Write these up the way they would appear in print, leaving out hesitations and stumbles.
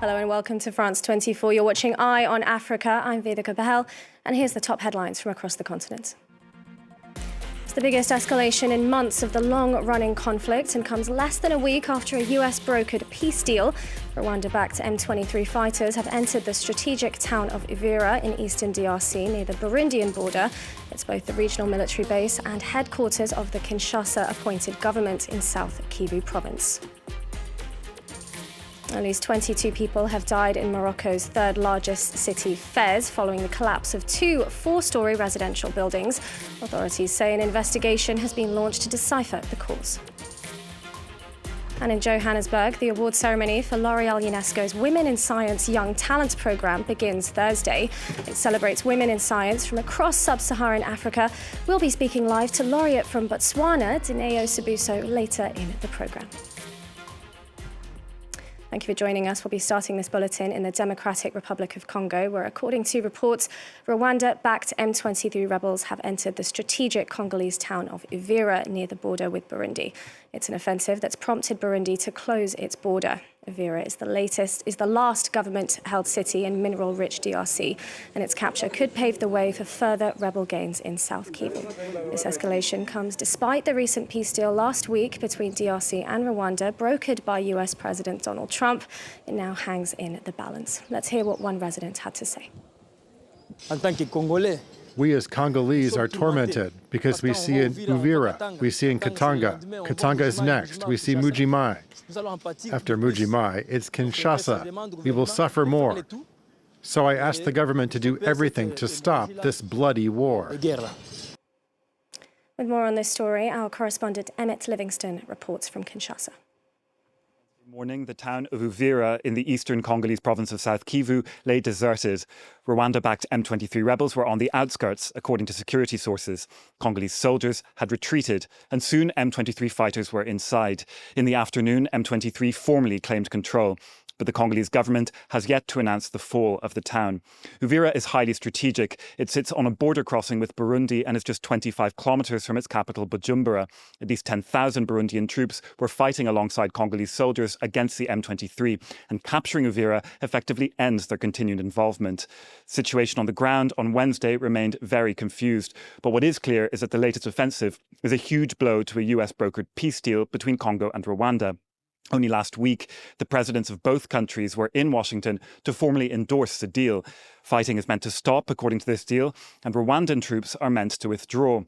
Hello and welcome to France 24. You're watching Eye on Africa. I'm Vedika Bahel, and here's the top headlines from across the continent. It's the biggest escalation in months of the long-running conflict and comes less than a week after a US-brokered peace deal. Rwanda-backed M23 fighters have entered the strategic town of Uvira in eastern DRC near the Burundian border. It's both the regional military base and headquarters of the Kinshasa-appointed government in South Kivu province. At least 22 people have died in Morocco's third largest city, Fez, following the collapse of two four-story residential buildings. Authorities say an investigation has been launched to decipher the cause. And in Johannesburg, the award ceremony for L'Oréal UNESCO's Women in Science Young Talent Programme begins Thursday. It celebrates women in science from across sub-Saharan Africa. We'll be speaking live to laureate from Botswana, Dineo Sibuso, later in the programme. Thank you for joining us. We'll be starting this bulletin in the Democratic Republic of Congo, where, according to reports, Rwanda-backed M23 rebels have entered the strategic Congolese town of Uvira near the border with Burundi. It's an offensive that's prompted Burundi to close its border. Uvira is the last government-held city in mineral-rich DRC, and its capture could pave the way for further rebel gains in South Kivu. This escalation comes despite the recent peace deal last week between DRC and Rwanda, brokered by US President Donald Trump. It now hangs in the balance. Let's hear what one resident had to say. We as Congolese are tormented because we see in Uvira, we see in Katanga. Katanga is next. We see Mujimai. After Mujimai, it's Kinshasa. We will suffer more. So I ask the government to do everything to stop this bloody war. With more on this story, our correspondent Emmett Livingston reports from Kinshasa. Morning, the town of Uvira in the eastern Congolese province of South Kivu lay deserted. Rwanda-backed M23 rebels were on the outskirts, according to security sources. Congolese soldiers had retreated, and soon M23 fighters were inside. In the afternoon, M23 formally claimed control. But the Congolese government has yet to announce the fall of the town. Uvira is highly strategic. It sits on a border crossing with Burundi and is just 25 kilometers from its capital, Bujumbura. At least 10,000 Burundian troops were fighting alongside Congolese soldiers against the M23, and capturing Uvira effectively ends their continued involvement. Situation on the ground on Wednesday remained very confused. But what is clear is that the latest offensive is a huge blow to a US-brokered peace deal between Congo and Rwanda. Only last week, the presidents of both countries were in Washington to formally endorse the deal. Fighting is meant to stop, according to this deal, and Rwandan troops are meant to withdraw.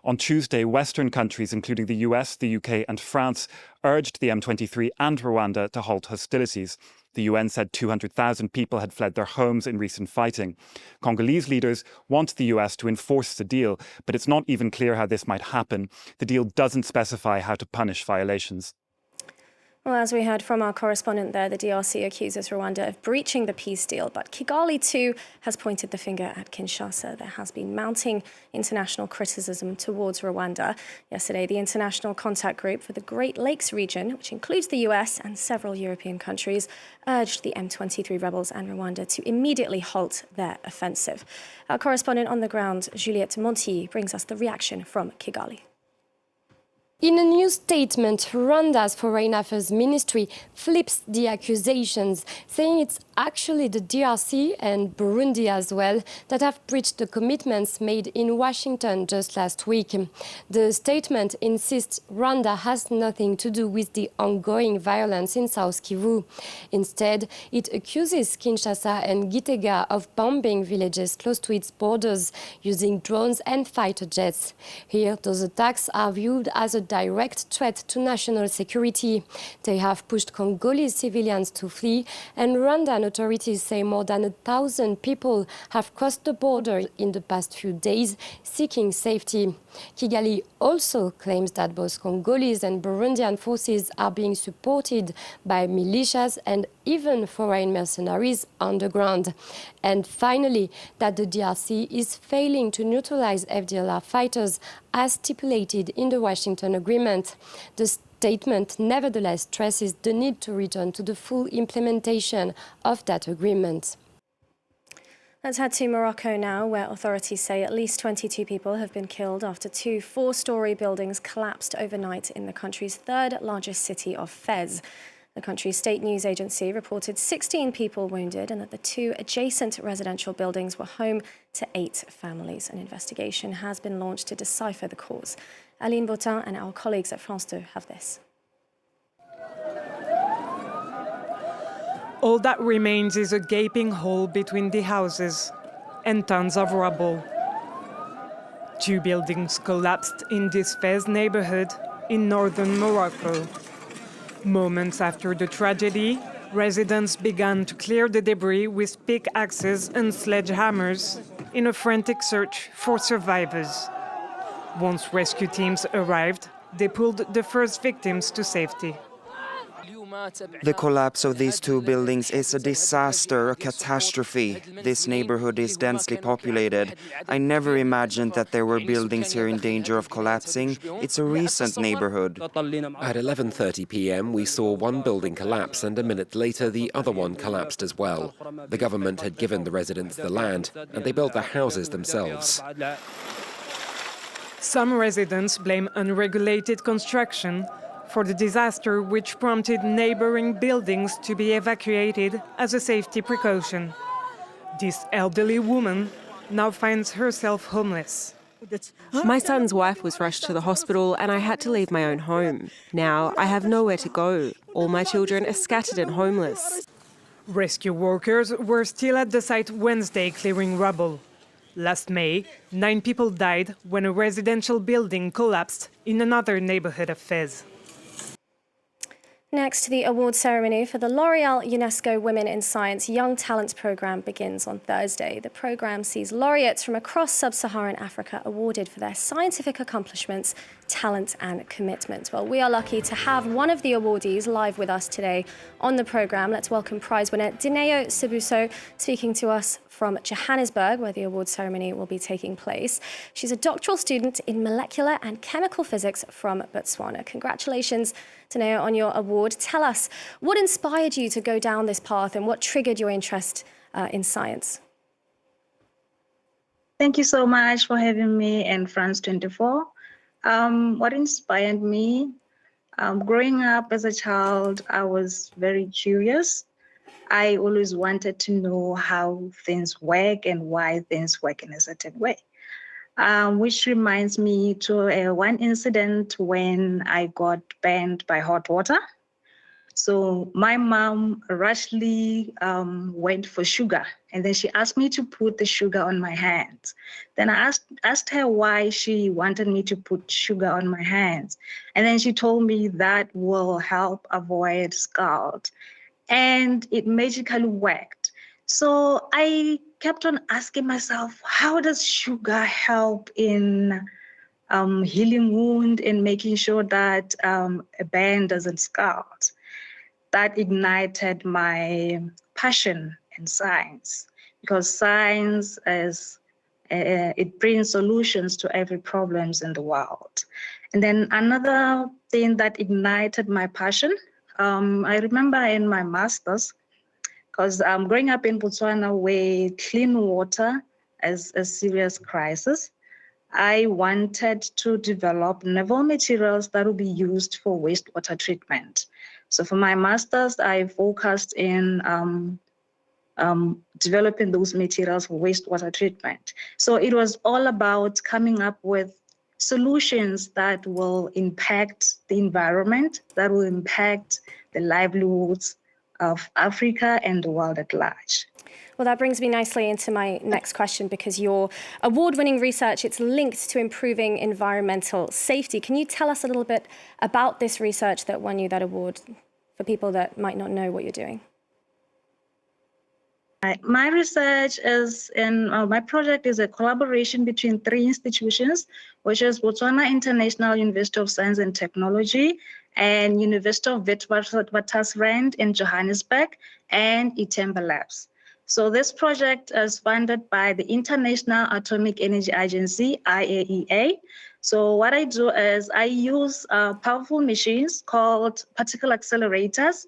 On Tuesday, Western countries, including the US, the UK and France, urged the M23 and Rwanda to halt hostilities. The UN said 200,000 people had fled their homes in recent fighting. Congolese leaders want the US to enforce the deal, but it's not even clear how this might happen. The deal doesn't specify how to punish violations. Well, as we heard from our correspondent there, the DRC accuses Rwanda of breaching the peace deal, but Kigali too has pointed the finger at Kinshasa. There has been mounting international criticism towards Rwanda. Yesterday, the International Contact Group for the Great Lakes region, which includes the US and several European countries, urged the M23 rebels and Rwanda to immediately halt their offensive. Our correspondent on the ground, Juliette Monti, brings us the reaction from Kigali. In a new statement, Rwanda's Foreign Affairs Ministry flips the accusations, saying it's actually the DRC and Burundi as well that have breached the commitments made in Washington just last week. The statement insists Rwanda has nothing to do with the ongoing violence in South Kivu. Instead, it accuses Kinshasa and Gitega of bombing villages close to its borders using drones and fighter jets. Here, those attacks are viewed as a direct threat to national security. They have pushed Congolese civilians to flee, and Rwandan authorities say more than 1,000 people have crossed the border in the past few days seeking safety. Kigali also claims that both Congolese and Burundian forces are being supported by militias and even foreign mercenaries on the ground. And finally, that the DRC is failing to neutralize FDLR fighters as stipulated in the Washington agreement. The statement nevertheless stresses the need to return to the full implementation of that agreement. Let's head to Morocco now, where authorities say at least 22 people have been killed after two four-story buildings collapsed overnight in the country's third largest city of Fez. The country's state news agency reported 16 people wounded and that the two adjacent residential buildings were home to 8 families. An investigation has been launched to decipher the cause. Aline Bautin and our colleagues at France 2 have this. All that remains is a gaping hole between the houses and tons of rubble. 2 buildings collapsed in this Fez neighborhood in northern Morocco. Moments after the tragedy, residents began to clear the debris with pickaxes and sledgehammers in a frantic search for survivors. Once rescue teams arrived, they pulled the first victims to safety. The collapse of these 2 buildings is a disaster, a catastrophe. This neighborhood is densely populated. I never imagined that there were buildings here in danger of collapsing. It's a recent neighborhood. At 11:30 p.m. we saw one building collapse and a minute later the other one collapsed as well. The government had given the residents the land and they built the houses themselves. Some residents blame unregulated construction for the disaster, which prompted neighboring buildings to be evacuated as a safety precaution. This elderly woman now finds herself homeless. My son's wife was rushed to the hospital and I had to leave my own home. Now I have nowhere to go. All my children are scattered and homeless. Rescue workers were still at the site Wednesday clearing rubble. Last May, 9 people died when a residential building collapsed in another neighborhood of Fez. Next, the award ceremony for the L'Oréal UNESCO Women in Science Young Talents Programme begins on Thursday. The programme sees laureates from across sub-Saharan Africa awarded for their scientific accomplishments, talent and commitment. Well, we are lucky to have one of the awardees live with us today on the programme. Let's welcome prize winner Dineo Sibuso, speaking to us from Johannesburg, where the award ceremony will be taking place. She's a doctoral student in molecular and chemical physics from Botswana. Congratulations, Dineo, on your award. Tell us, what inspired you to go down this path and what triggered your interest in science? Thank you so much for having me in France 24. What inspired me, growing up as a child, I was very curious. I always wanted to know how things work and why things work in a certain way. Which reminds me to one incident when I got burned by hot water. So my mom rushly went for sugar, and then she asked me to put the sugar on my hands. Then I asked her why she wanted me to put sugar on my hands. And then she told me that will help avoid scald. And it magically worked. So I kept on asking myself, how does sugar help in healing wound and making sure that a burn doesn't scald? That ignited my passion in science, because science is it brings solutions to every problems in the world. And then another thing that ignited my passion, I remember in my master's, because growing up in Botswana where clean water is a serious crisis, I wanted to develop novel materials that will be used for wastewater treatment. So for my master's, I focused in developing those materials for wastewater treatment. So it was all about coming up with solutions that will impact the environment, that will impact the livelihoods of Africa and the world at large. Well, that brings me nicely into my next question, because your award-winning research, it's linked to improving environmental safety. Can you tell us a little bit about this research that won you that award for people that might not know what you're doing? My research is my project is a collaboration between 3 institutions, which is Botswana International University of Science and Technology and University of Witwatersrand in Johannesburg and Itemba Labs. So this project is funded by the International Atomic Energy Agency, IAEA. So what I do is I use powerful machines called particle accelerators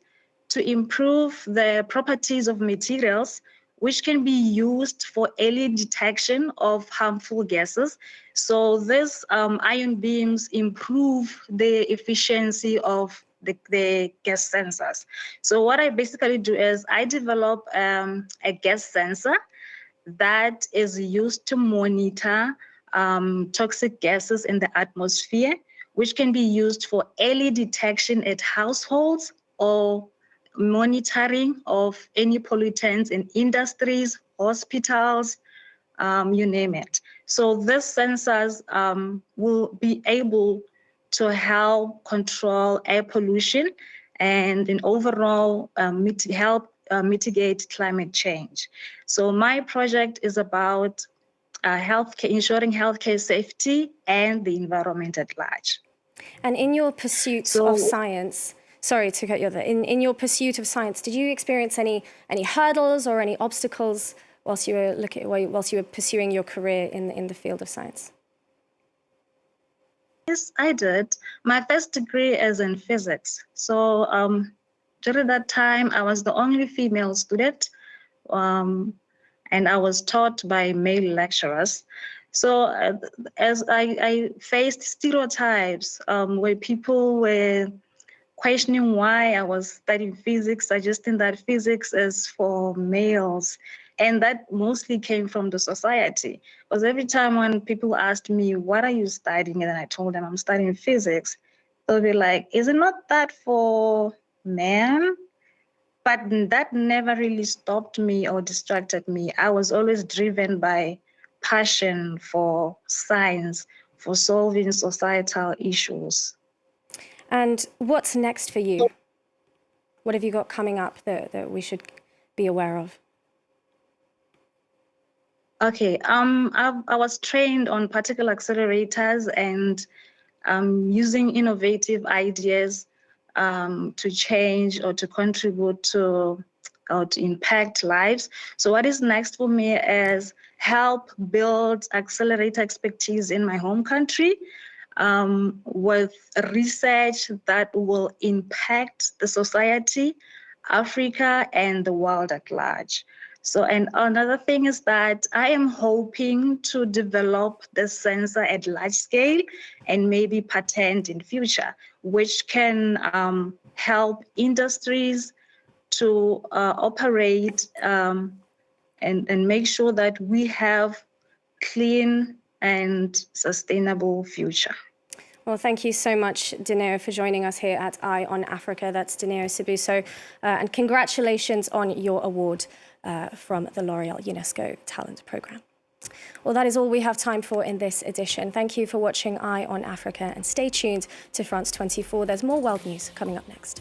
to improve the properties of materials, which can be used for early detection of harmful gases. So these ion beams improve the efficiency of the gas sensors. So what I basically do is I develop a gas sensor that is used to monitor toxic gases in the atmosphere, which can be used for early detection at households or monitoring of any pollutants in industries, hospitals, you name it. So these sensors will be able to help control air pollution and in overall help mitigate climate change. So my project is about ensuring healthcare safety and the environment at large. And in your pursuit of science, sorry to cut you off there, in your pursuit of science, did you experience any hurdles or any obstacles whilst you were pursuing your career in the field of science? Yes, I did. My first degree is in physics. So during that time, I was the only female student, and I was taught by male lecturers. So as I faced stereotypes where people were questioning why I was studying physics, suggesting that physics is for males. And that mostly came from the society. Because every time when people asked me, what are you studying? And I told them I'm studying physics. They'll be like, is it not that for men? But that never really stopped me or distracted me. I was always driven by passion for science, for solving societal issues. And what's next for you? What have you got coming up that we should be aware of? Okay, I was trained on particle accelerators and using innovative ideas to change or to contribute to or to impact lives. So what is next for me is help build accelerator expertise in my home country with research that will impact the society, Africa, and the world at large. So, and another thing is that I am hoping to develop the sensor at large scale and maybe patent in future, which can help industries to operate and make sure that we have clean and sustainable future. Well, thank you so much, Dineo, for joining us here at Eye on Africa. That's Dineo Sibuso. And congratulations on your award from the L'Oreal UNESCO Talent Programme. Well, that is all we have time for in this edition. Thank you for watching Eye on Africa and stay tuned to France 24. There's more world news coming up next.